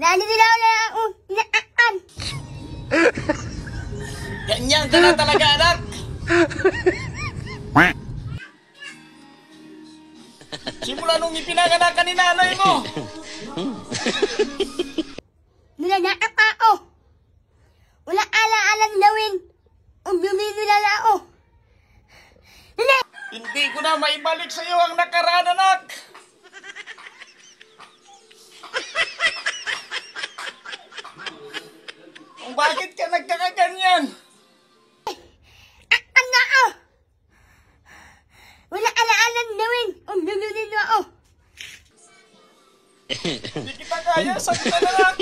Naninilaw na ako inaan. Ganyan ka na talaga, anak. Simula nung ipinanganak ka ni nanay mo. Nilanak ako. Wala ala-alang lawin. Ang bumibila ako. Hindi ko na maibalik sa iyo ang nakaraan, anak. Kung bakit ka nagkakaganyan? Ano ako? Wala ala-alang lawin. Ang bumibila ako. Hindi kita kaya, sakitan, anak.